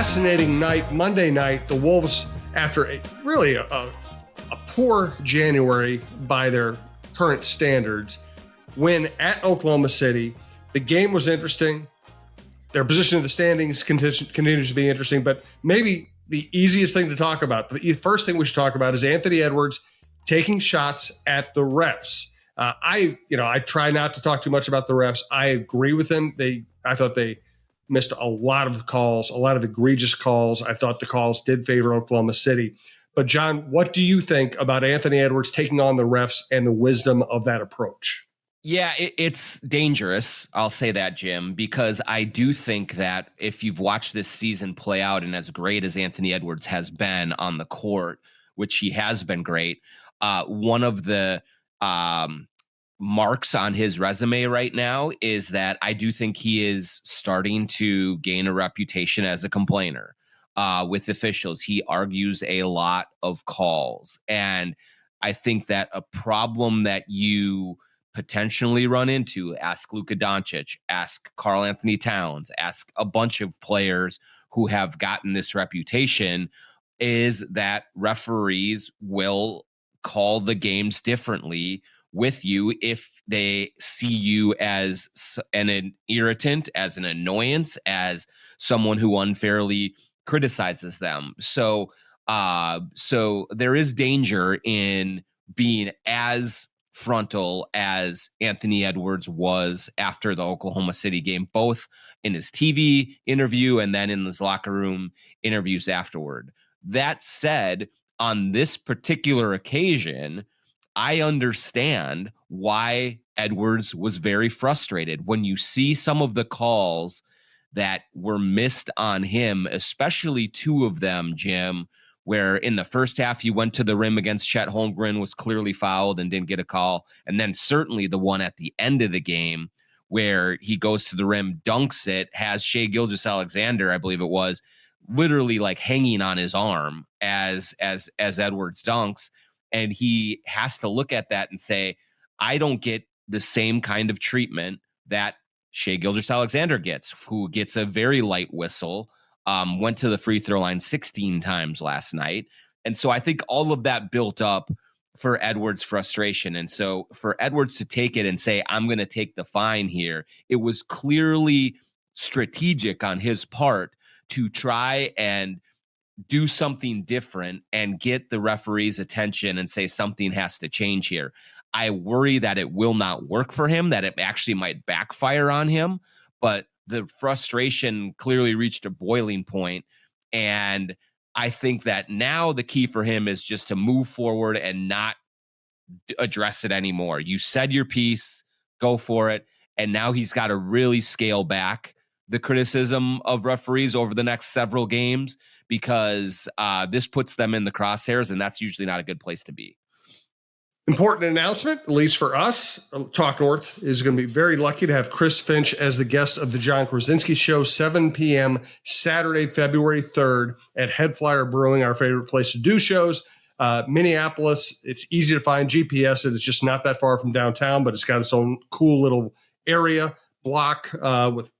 fascinating night, Monday night. The Wolves, after a poor January by their current standards, win at Oklahoma City. The game was interesting. Their position in the standings continues to be interesting, but maybe the easiest thing to talk about, the first thing we should talk about, is Anthony Edwards taking shots at the refs. I try not to talk too much about the refs. I agree with him. I thought they missed a lot of calls, a lot of egregious calls. I thought the calls did favor Oklahoma City. But John, what do you think about Anthony Edwards taking on the refs and the wisdom of that approach? Yeah, it's dangerous. I'll say that, Jim, because I do think that if you've watched this season play out, and as great as Anthony Edwards has been on the court, which he has been great, one of the marks on his resume right now is that I do think he is starting to gain a reputation as a complainer with officials. He argues a lot of calls. And I think that a problem that you potentially run into, ask Luka Doncic, ask Karl Anthony Towns, ask a bunch of players who have gotten this reputation, is that referees will call the games differently with you if they see you as an irritant, as an annoyance, as someone who unfairly criticizes them. So there is danger in being as frontal as Anthony Edwards was after the Oklahoma City game, both in his TV interview and then in his locker room interviews afterward. That said, on this particular occasion, I understand why Edwards was very frustrated. When you see some of the calls that were missed on him, especially two of them, Jim, where in the first half he went to the rim against Chet Holmgren, was clearly fouled and didn't get a call. And then certainly the one at the end of the game where he goes to the rim, dunks it, has Shai Gilgeous-Alexander, I believe it was, literally like hanging on his arm as Edwards dunks. And he has to look at that and say, I don't get the same kind of treatment that Shai Gilgeous-Alexander gets, who gets a very light whistle, went to the free throw line 16 times last night. And so I think all of that built up for Edwards' frustration. And so for Edwards to take it and say, I'm going to take the fine here, it was clearly strategic on his part to try and do something different and get the referee's attention and say something has to change here. I worry that it will not work for him, that it actually might backfire on him, but the frustration clearly reached a boiling point. And I think that now the key for him is just to move forward and not address it anymore. You said your piece, go for it. And now he's got to really scale back the criticism of referees over the next several games, because this puts them in the crosshairs, and that's usually not a good place to be. Important announcement, at least for us. Talk North is going to be very lucky to have Chris Finch as the guest of the Jon Krawczynski Show, 7 p.m. Saturday, February 3rd at Headflyer Brewing, our favorite place to do shows. Minneapolis, it's easy to find GPS. It's just not that far from downtown, but it's got its own cool little area block with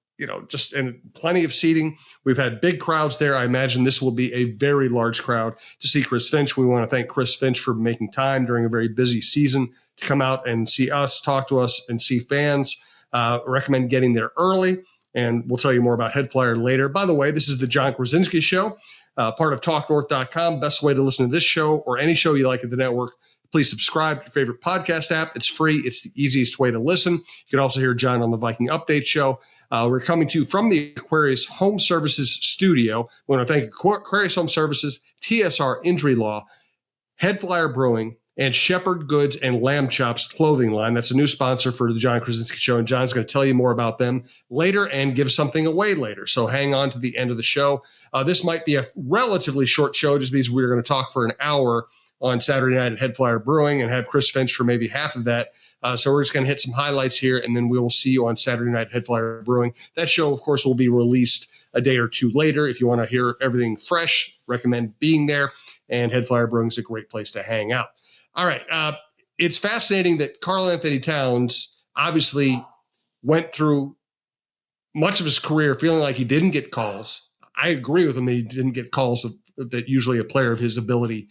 and plenty of seating. We've had big crowds there. I imagine this will be a very large crowd to see Chris Finch. We want to thank Chris Finch for making time during a very busy season to come out and see us, talk to us, and see fans. Recommend getting there early, and we'll tell you more about Headflyer later. By the way, this is the Jon Krawczynski Show, part of TalkNorth.com. Best way to listen to this show or any show you like at the network. Please subscribe to your favorite podcast app. It's free. It's the easiest way to listen. You can also hear John on the Viking Update Show. We're coming to you from the Aquarius Home Services studio. We want to thank Aquarius Home Services, TSR Injury Law, Headflyer Brewing, and Shepherd Goods and Lamb Chops clothing line. That's a new sponsor for the Jon Krawczynski Show, and John's going to tell you more about them later and give something away later. So hang on to the end of the show. This might be a relatively short show just because we're going to talk for an hour on Saturday night at Headflyer Brewing and have Chris Finch for maybe half of that. So we're just going to hit some highlights here, and then we will see you on Saturday night at Headflyer Brewing. That show, of course, will be released a day or two later. If you want to hear everything fresh, recommend being there, and Headflyer Brewing is a great place to hang out. All right. It's fascinating that Karl Anthony Towns obviously went through much of his career feeling like he didn't get calls, I agree with him that he didn't get calls that usually a player of his ability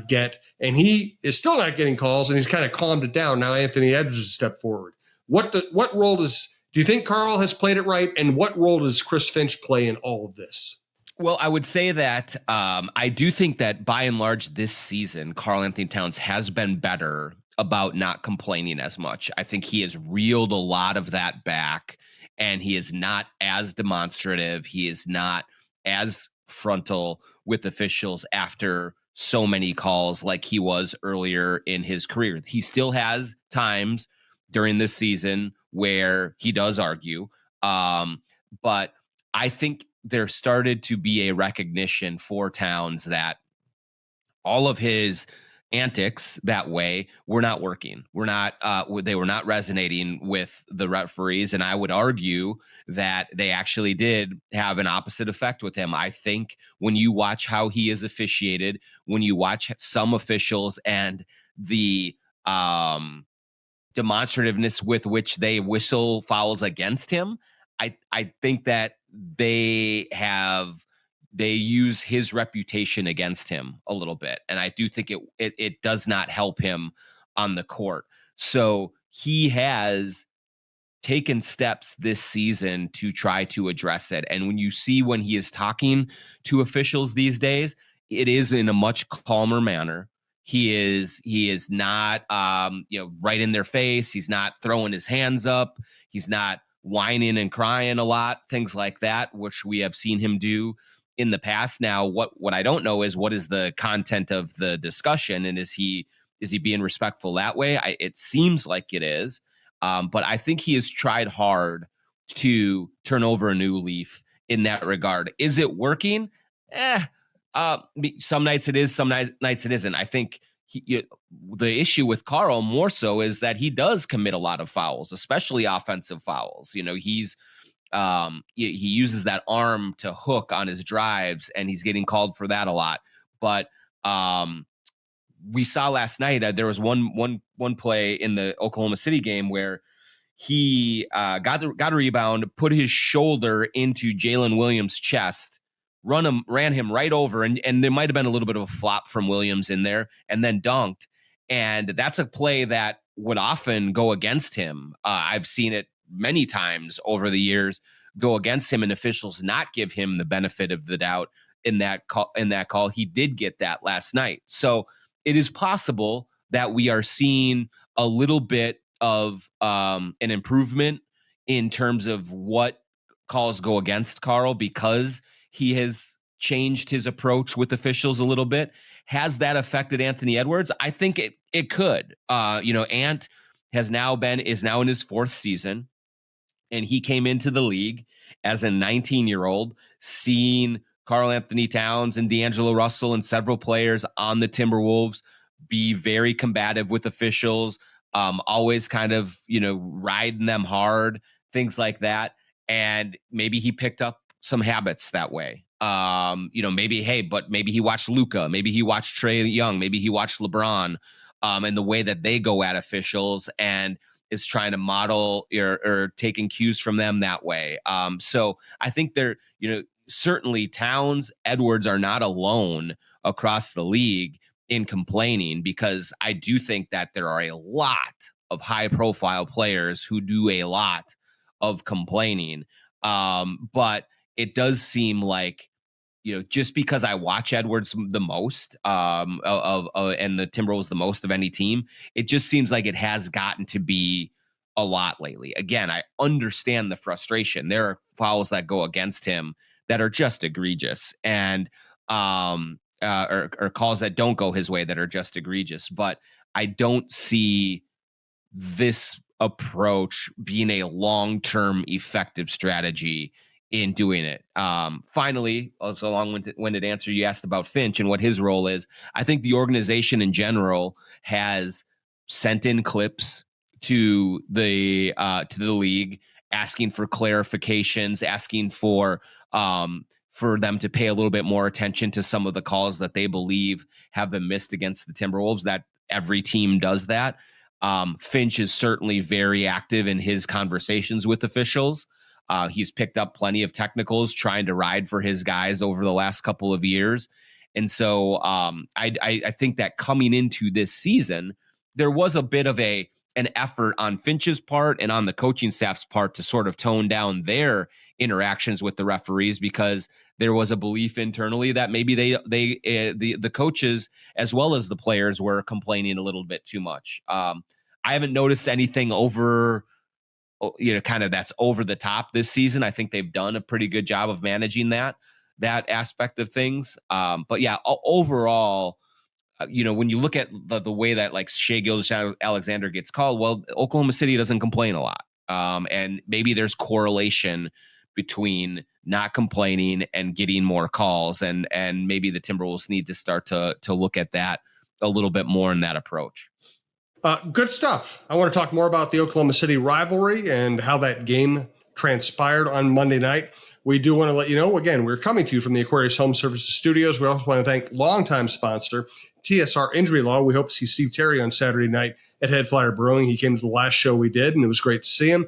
get, and he is still not getting calls, and he's kind of calmed it down. Now Anthony Edwards has stepped forward. What role do you think Carl has played it right, and what role does Chris Finch play in all of this? Well, I would say that I do think that by and large this season, Karl Anthony Towns has been better about not complaining as much. I think he has reeled a lot of that back, and he is not as demonstrative. He is not as frontal with officials after so many calls like he was earlier in his career. He still has times during this season where he does argue, but I think there started to be a recognition for Towns that all of his antics that way were not working. They were not resonating with the referees. And I would argue that they actually did have an opposite effect with him. I think when you watch how he is officiated, when you watch some officials and the demonstrativeness with which they whistle fouls against him, I think that they use his reputation against him a little bit. And I do think it does not help him on the court. So he has taken steps this season to try to address it. And when you see when he is talking to officials these days, it is in a much calmer manner. He is not right in their face. He's not throwing his hands up. He's not whining and crying a lot, things like that, which we have seen him do in the past. Now, what I don't know is what is the content of the discussion, and is he being respectful that way? It seems like it is, but I think he has tried hard to turn over a new leaf in that regard. Is it working? Some nights it is, some nights it isn't. I think the issue with Karl more so is that he does commit a lot of fouls, especially offensive fouls. He uses that arm to hook on his drives, and he's getting called for that a lot. But we saw last night there was one play in the Oklahoma City game where he got a rebound, put his shoulder into Jalen Williams' chest, ran him right over, and there might have been a little bit of a flop from Williams in there, and then dunked. And that's a play that would often go against him. I've seen it many times over the years go against him, and officials not give him the benefit of the doubt in that call. He did get that last night. So it is possible that we are seeing a little bit of an improvement in terms of what calls go against Karl because he has changed his approach with officials a little bit. Has that affected Anthony Edwards? I think it could. Ant is now in his fourth season, and he came into the league as a 19-year-old, seeing Karl Anthony Towns and D'Angelo Russell and several players on the Timberwolves be very combative with officials, always kind of, riding them hard, things like that. And maybe he picked up some habits that way. Maybe he watched Luka, maybe he watched Trae Young, maybe he watched LeBron, and the way that they go at officials, and is trying to model or taking cues from them that way. So I think certainly Towns, Edwards are not alone across the league in complaining, because I do think that there are a lot of high profile players who do a lot of complaining. But it does seem like, just because I watch Edwards the most and the Timberwolves the most of any team, it just seems like it has gotten to be a lot lately. Again, I understand the frustration. There are fouls that go against him that are just egregious, and or calls that don't go his way that are just egregious. But I don't see this approach being a long-term effective strategy in doing it. Finally, also a long-winded answer, you asked about Finch and what his role is. I think the organization in general has sent in clips to the league, asking for clarifications, asking for them to pay a little bit more attention to some of the calls that they believe have been missed against the Timberwolves. That every team does that. Finch is certainly very active in his conversations with officials. He's picked up plenty of technicals trying to ride for his guys over the last couple of years. And so I think that coming into this season, there was a bit of an effort on Finch's part and on the coaching staff's part to sort of tone down their interactions with the referees, because there was a belief internally that maybe the coaches as well as the players were complaining a little bit too much. I haven't noticed anything over, kind of that's over the top this season. I think they've done a pretty good job of managing that aspect of things. But yeah, overall, when you look at the way that like Shai Gilgeous-Alexander gets called, well, Oklahoma City doesn't complain a lot. And maybe there's correlation between not complaining and getting more calls. And maybe the Timberwolves need to start to look at that a little bit more in that approach. Good stuff. I want to talk more about the Oklahoma City rivalry and how that game transpired on Monday night. We do want to let you know, again, we're coming to you from the Aquarius Home Services Studios. We also want to thank longtime sponsor, TSR Injury Law. We hope to see Steve Terry on Saturday night at Headflyer Brewing. He came to the last show we did, and it was great to see him.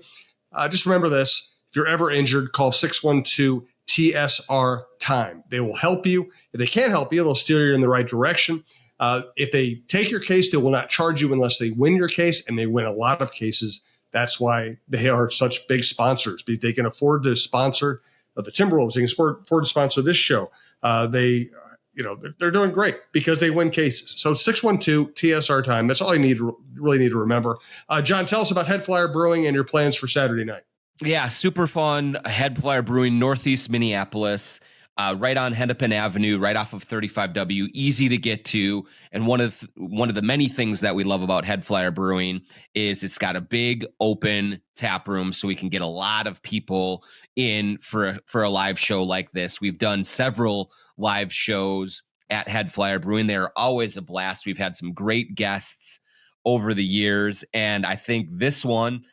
Just remember this. If you're ever injured, call 612-TSR-TIME. They will help you. If they can't help you, they'll steer you in the right direction. If they take your case, they will not charge you unless they win your case, and they win a lot of cases. That's why they are such big sponsors. They can afford to sponsor the Timberwolves. They can afford to sponsor this show. They're doing great because they win cases. So 612-TSR-TIME. That's all you really need to remember. Jon, tell us about Headflyer Brewing and your plans for Saturday night. Yeah, super fun. Headflyer Brewing, Northeast Minneapolis, right on Hennepin Avenue, right off of 35W, easy to get to. And one of the many things that we love about Headflyer Brewing is it's got a big open tap room, so we can get a lot of people in for a live show like this. We've done several live shows at Headflyer Brewing. They're always a blast. We've had some great guests over the years, and I think this one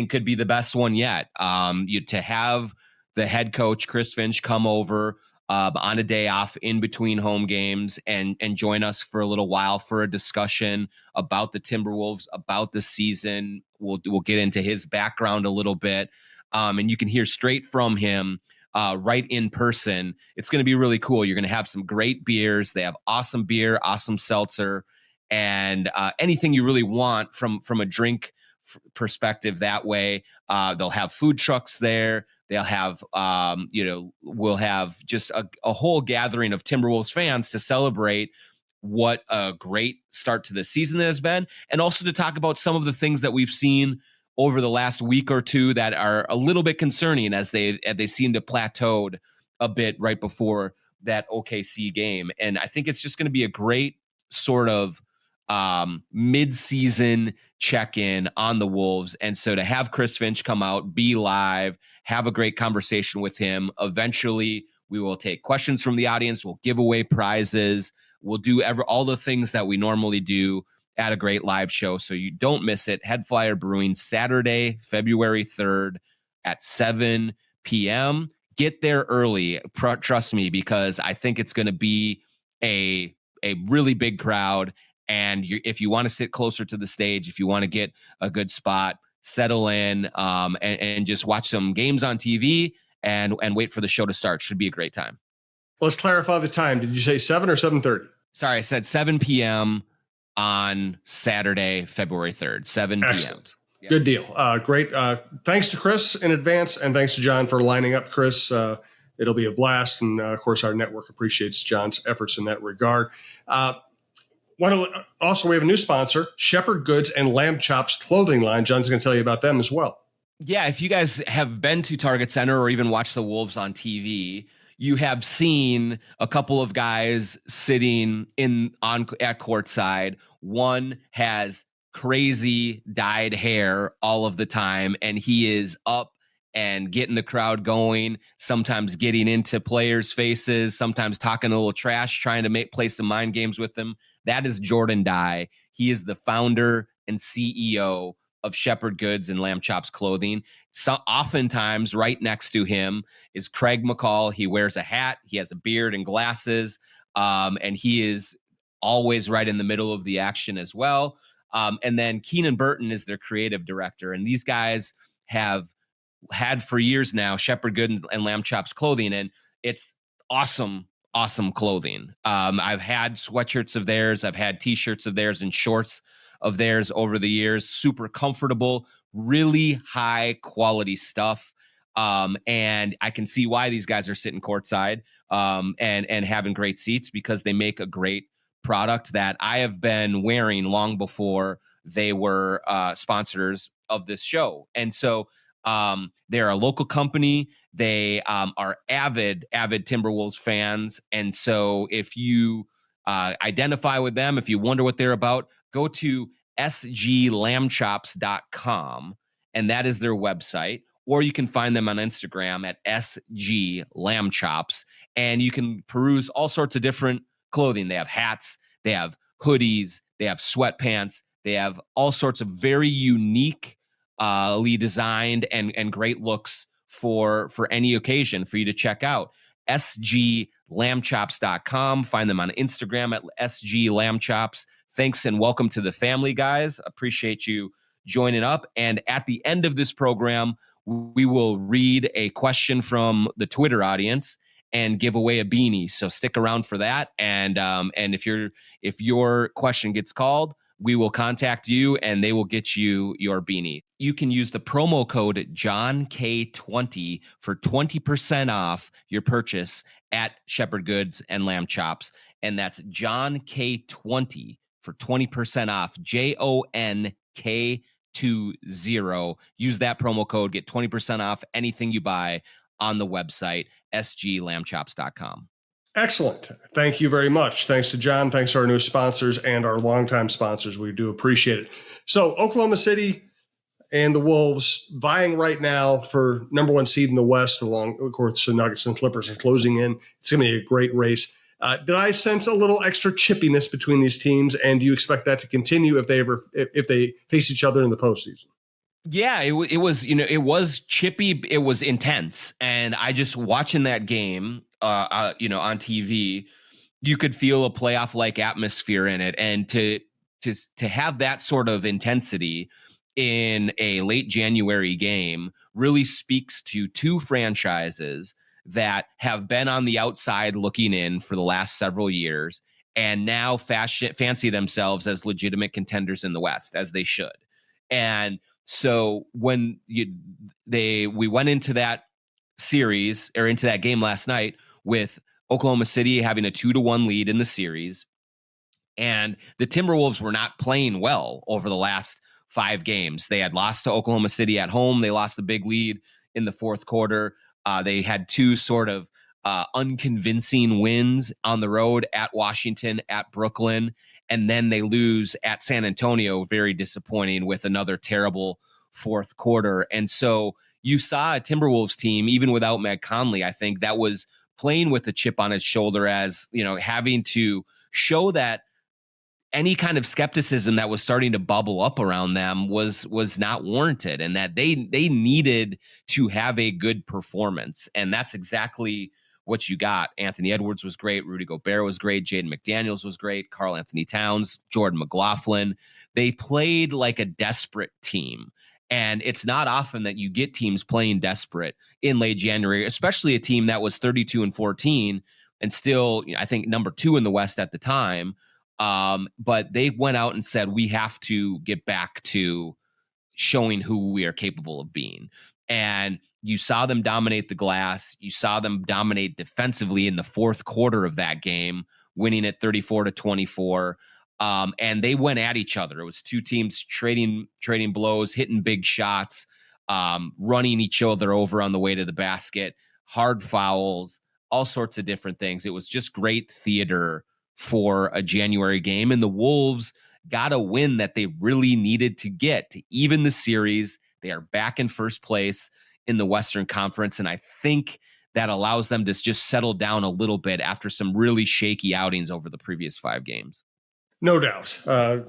could be the best one yet. To have the head coach, Chris Finch, come over on a day off in between home games and join us for a little while for a discussion about the Timberwolves, about the season. We'll get into his background a little bit, and you can hear straight from him right in person. It's going to be really cool. You're going to have some great beers. They have awesome beer, awesome seltzer, and anything you really want from a drink perspective that way. They'll have food trucks there. They'll have, we'll have just a whole gathering of Timberwolves fans to celebrate what a great start to the season has been, and also to talk about some of the things that we've seen over the last week or two that are a little bit concerning as they seem to plateaued a bit right before that OKC game. And I think it's just going to be a great sort of mid-season check-in on the Wolves. And so to have Chris Finch come out, be live, have a great conversation with him. Eventually, we will take questions from the audience. We'll give away prizes. We'll do all the things that we normally do at a great live show. So you don't miss it. Headflyer Brewing, Saturday, February 3rd at 7 p.m. Get there early. Trust me, because I think it's going to be a really big crowd. And if you want to sit closer to the stage, if you want to get a good spot, settle in and just watch some games on TV and wait for the show to start. Should be a great time. Let's clarify the time. Did you say 7 or 7:30? Sorry, I said 7 p.m. on Saturday, February 3rd, 7 p.m. Excellent. Yeah. Good deal. Great. Thanks to Chris in advance, and thanks to Jon for lining up Chris. It'll be a blast. And, of course, our network appreciates Jon's efforts in that regard. Also, we have a new sponsor, Shepherd Goods and Lamb Chops clothing line. Jon's going to tell you about them as well. Yeah, if you guys have been to Target Center or even watched the Wolves on TV, you have seen a couple of guys sitting at courtside. One has crazy dyed hair all of the time, and he is up and getting the crowd going, sometimes getting into players' faces, sometimes talking a little trash, trying to play some mind games with them. That is Jordan Dye. He is the founder and CEO of Shepherd Goods and Lamb Chops Clothing. So oftentimes right next to him is Craig McCall. He wears a hat. He has a beard and glasses. And he is always right in the middle of the action as well. And then Keenan Burton is their creative director. And these guys have had for years now, Shepherd Good and Lamb Chops clothing, and it's awesome clothing. I've had sweatshirts of theirs, I've had t-shirts of theirs and shorts of theirs over the years. Super comfortable, really high quality stuff. And I can see why these guys are sitting courtside and having great seats, because they make a great product that I have been wearing long before they were sponsors of this show. And so they're a local company. They are avid Timberwolves fans. And so if you identify with them, if you wonder what they're about, go to sglambchops.com, and that is their website. Or you can find them on Instagram at sglambchops, and you can peruse all sorts of different clothing. They have hats, they have hoodies, they have sweatpants, they have all sorts of very uniquely designed and great looks for any occasion for you to check out. sglambchops.com. Find them on Instagram at sglambchops. Thanks and welcome to the family, guys. Appreciate you joining up. And at the end of this program, we will read a question from the Twitter audience and give away a beanie. So stick around for that. And if your question gets called, we will contact you and they will get you your beanie. You can use the promo code JohnK20 for 20% off your purchase at Shepherd Goods and Lamb Chops. And that's JohnK20 for 20% off. JONK20. Use that promo code, get 20% off anything you buy on the website, sglambchops.com. Excellent. Thank you very much. Thanks to Jon. Thanks to our new sponsors and our longtime sponsors. We do appreciate it. So Oklahoma City and the Wolves vying right now for number one seed in the West, along, of course, the Nuggets and Clippers are closing in. It's going to be a great race. Did I sense a little extra chippiness between these teams, and do you expect that to continue if they face each other in the postseason? Yeah, it was chippy. It was intense, and I just watching that game, on TV, you could feel a playoff-like atmosphere in it, and to have that sort of intensity in a late January game really speaks to two franchises that have been on the outside looking in for the last several years and now fancy themselves as legitimate contenders in the West, as they should. And so when we went into that series, or into that game last night, with Oklahoma City having a 2-1 lead in the series, and the Timberwolves were not playing well over the last 5 games. They had lost to Oklahoma City at home. They lost a big lead in the fourth quarter. They had 2 sort of unconvincing wins on the road, at Washington, at Brooklyn, and then they lose at San Antonio, very disappointing, with another terrible fourth quarter. And so you saw a Timberwolves team, even without Meg Conley, I think, that was playing with a chip on its shoulder, as, having to show that any kind of skepticism that was starting to bubble up around them was not warranted, and that they needed to have a good performance. And that's exactly what you got. Anthony Edwards was great. Rudy Gobert was great. Jaden McDaniels was great. Karl Anthony Towns, Jordan McLaughlin. They played like a desperate team. And it's not often that you get teams playing desperate in late January, especially a team that was 32-14 and still, I think, number 2 in the West at the time. But they went out and said, we have to get back to showing who we are capable of being. And you saw them dominate the glass. You saw them dominate defensively in the fourth quarter of that game, winning at 34-24. And they went at each other. It was 2 teams trading blows, hitting big shots, running each other over on the way to the basket, hard fouls, all sorts of different things. It was just great theater for a January game, and the Wolves got a win that they really needed to get to even the series. They are back in first place in the Western Conference, and I think that allows them to just settle down a little bit after some really shaky outings over the previous 5 games. No doubt.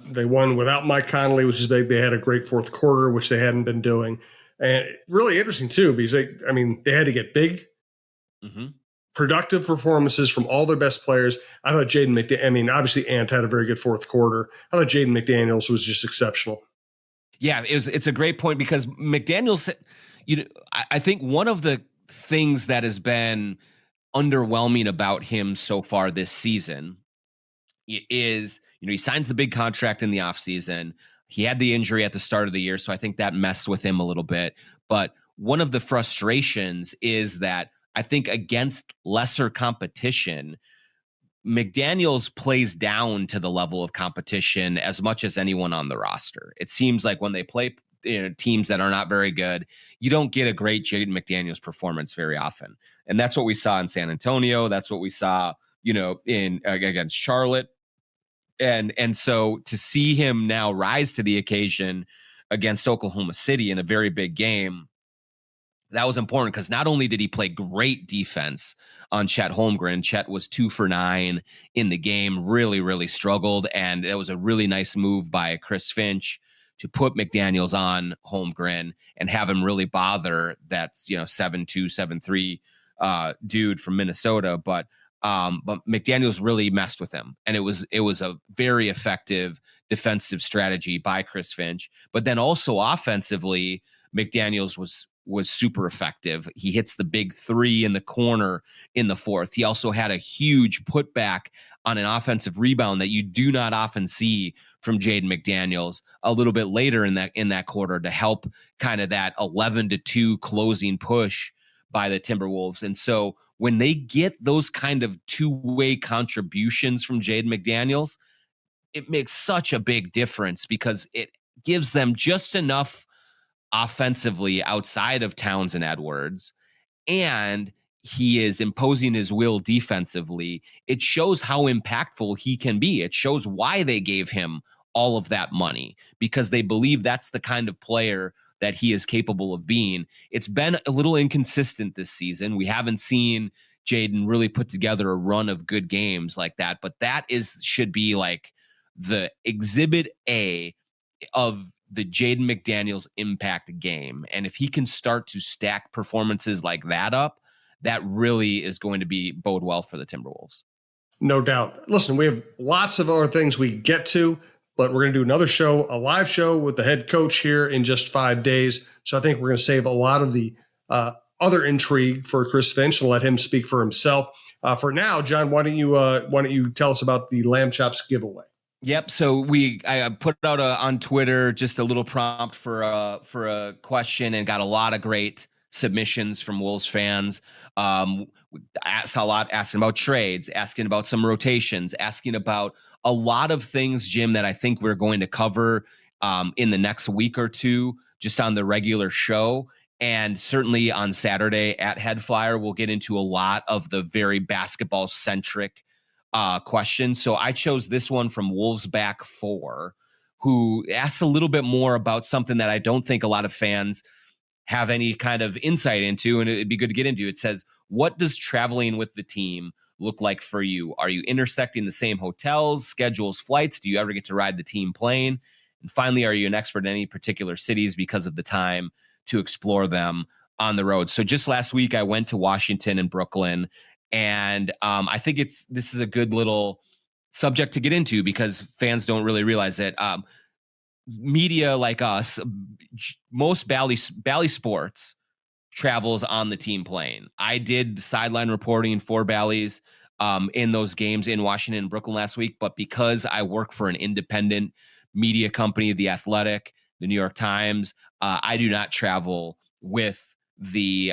They won without Mike Conley, which is big. They had a great fourth quarter, which they hadn't been doing. And really interesting, too, because they had to get big. Mm-hmm. Productive performances from all their best players. I thought Jaden McDaniels, obviously Ant had a very good fourth quarter. I thought Jaden McDaniels was just exceptional. Yeah, it's a great point, because McDaniels, I think one of the things that has been underwhelming about him so far this season is, he signs the big contract in the offseason. He had the injury at the start of the year, so I think that messed with him a little bit. But one of the frustrations is that I think against lesser competition, McDaniels plays down to the level of competition as much as anyone on the roster. It seems like when they play teams that are not very good, you don't get a great Jaden McDaniels performance very often. And that's what we saw in San Antonio. That's what we saw, in against Charlotte. And so to see him now rise to the occasion against Oklahoma City in a very big game, that was important because not only did he play great defense on Chet Holmgren, Chet was 2 for 9 in the game, really, really struggled. And it was a really nice move by Chris Finch to put McDaniels on Holmgren and have him really bother that 7'2", 7'3" dude from Minnesota. But McDaniels really messed with him, and it was a very effective defensive strategy by Chris Finch. But then also offensively, McDaniels was super effective. He hits the big 3 in the corner in the fourth. He also had a huge putback on an offensive rebound that you do not often see from Jaden McDaniels a little bit later in that quarter to help kind of that 11-2 closing push by the Timberwolves. And so when they get those kind of two-way contributions from Jaden McDaniels, it makes such a big difference because it gives them just enough offensively outside of Towns and Edwards, and he is imposing his will defensively. It shows how impactful he can be. It shows why they gave him all of that money, because they believe that's the kind of player that he is capable of being. It's been a little inconsistent this season. We haven't seen Jaden really put together a run of good games like that, but that should be like the exhibit A of the Jaden McDaniels impact game. And if he can start to stack performances like that up, that really is going to bode well for the Timberwolves. No doubt. Listen, we have lots of other things we get to, but we're going to do another show, a live show with the head coach here in just 5 days. So I think we're going to save a lot of the other intrigue for Chris Finch and let him speak for himself. For now, John, why don't you tell us about the Lamb Chops giveaway? Yep. So I put out on Twitter just a little prompt for a question and got a lot of great submissions from Wolves fans. Asked a lot, asking about trades, asking about some rotations, asking about a lot of things, Jim, that I think we're going to cover in the next week or two, just on the regular show. And certainly on Saturday at Headflyer, we'll get into a lot of the very basketball centric questions. So I chose this one from Wolvesback 4, who asks a little bit more about something that I don't think a lot of fans have any kind of insight into, and it'd be good to get into. It says, what does traveling with the team look like for you? Are you intersecting the same hotels, schedules, flights? Do you ever get to ride the team plane? And finally, are you an expert in any particular cities because of the time to explore them on the road? So just last week, I went to Washington and Brooklyn, and I think this is a good little subject to get into because fans don't really realize that media like us, most Bally Sports travels on the team plane. I did sideline reporting for Bally's in those games in Washington and Brooklyn last week, but because I work for an independent media company, The Athletic, the New York Times, I do not travel with the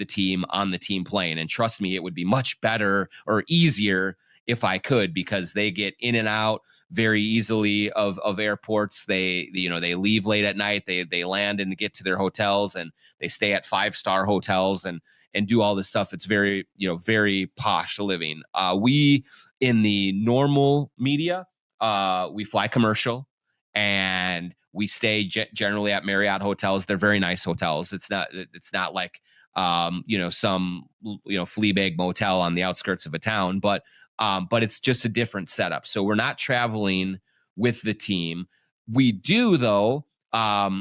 team on the team plane. And trust me, it would be much better or easier if I could, because they get in and out very easily of airports. They leave late at night. They land and get to their hotels, and they stay at 5-star hotels and do all this stuff. It's very, very posh living. We in the normal media, we fly commercial, and we stay generally at Marriott hotels. They're very nice hotels. It's not like some flea bag motel on the outskirts of a town, but it's just a different setup. So we're not traveling with the team. We do, though,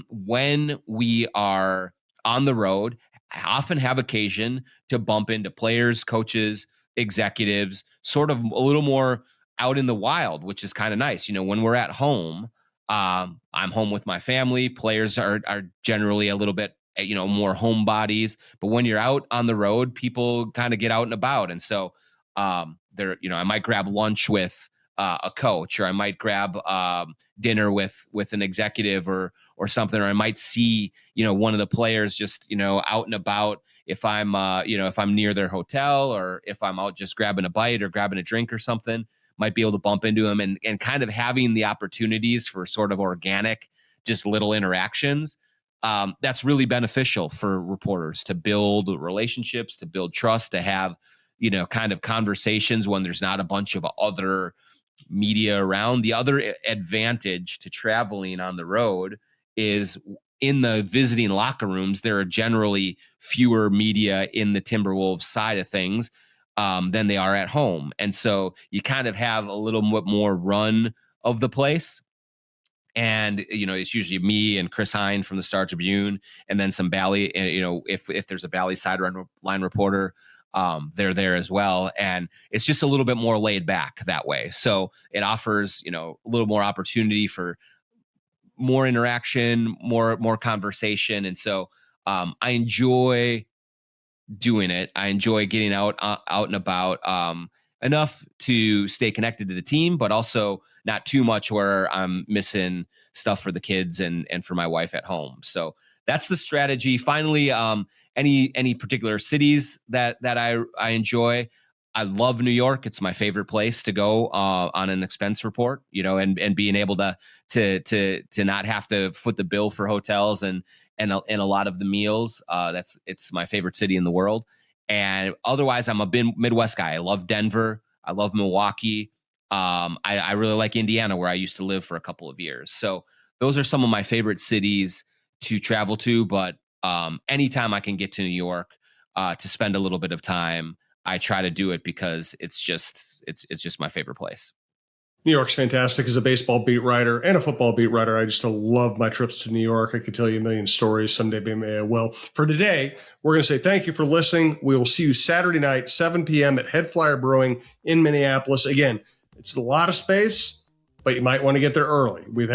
when we are on the road, I often have occasion to bump into players, coaches, executives, sort of a little more out in the wild, which is kind of nice. When we're at home, I'm home with my family. Players are generally a little bit more homebodies. But when you're out on the road, people kind of get out and about. And so I might grab lunch with a coach, or I might grab dinner with an executive or something, or I might see, one of the players just, out and about if I'm near their hotel, or if I'm out just grabbing a bite or grabbing a drink or something, might be able to bump into them, and kind of having the opportunities for sort of organic, just little interactions. That's really beneficial for reporters to build relationships, to build trust, to have, kind of conversations when there's not a bunch of other media around. The other advantage to traveling on the road is in the visiting locker rooms, there are generally fewer media in the Timberwolves side of things than they are at home. And so you kind of have a little bit more run of the place. And, it's usually me and Chris Hine from the Star Tribune, and then some Bally, if there's a Bally sideline reporter, they're there as well. And it's just a little bit more laid back that way. So it offers, a little more opportunity for more interaction, more conversation. And so I enjoy doing it. I enjoy getting out and about enough to stay connected to the team, but also not too much where I'm missing stuff for the kids and for my wife at home. So that's the strategy. Finally, any particular cities that I enjoy. I love New York. It's my favorite place to go on an expense report, and being able to not have to foot the bill for hotels and a lot of the meals. It's my favorite city in the world. And otherwise, I'm a Midwest guy. I love Denver. I love Milwaukee. I really like Indiana, where I used to live for a couple of years. So those are some of my favorite cities to travel to. But anytime I can get to New York to spend a little bit of time, I try to do it because it's just my favorite place. New York's fantastic as a baseball beat writer and a football beat writer. I just love my trips to New York. I could tell you a million stories someday. Well, for today, we're going to say thank you for listening. We will see you Saturday night, 7 p.m. at Headflyer Brewing in Minneapolis. Again, it's a lot of space, but you might want to get there early. We've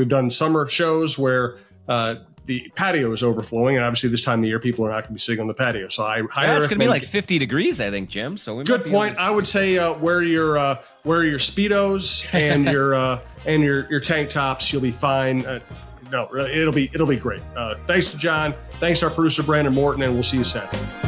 done summer shows where the patio is overflowing, and obviously this time of year, people are not going to be sitting on the patio. So I highly it's going to be like 50 degrees, I think, Jim. So good point. I would say wear your Speedos and your tank tops. You'll be fine. It'll be great. Thanks to John. Thanks to our producer Brandon Morton, and we'll see you Saturday.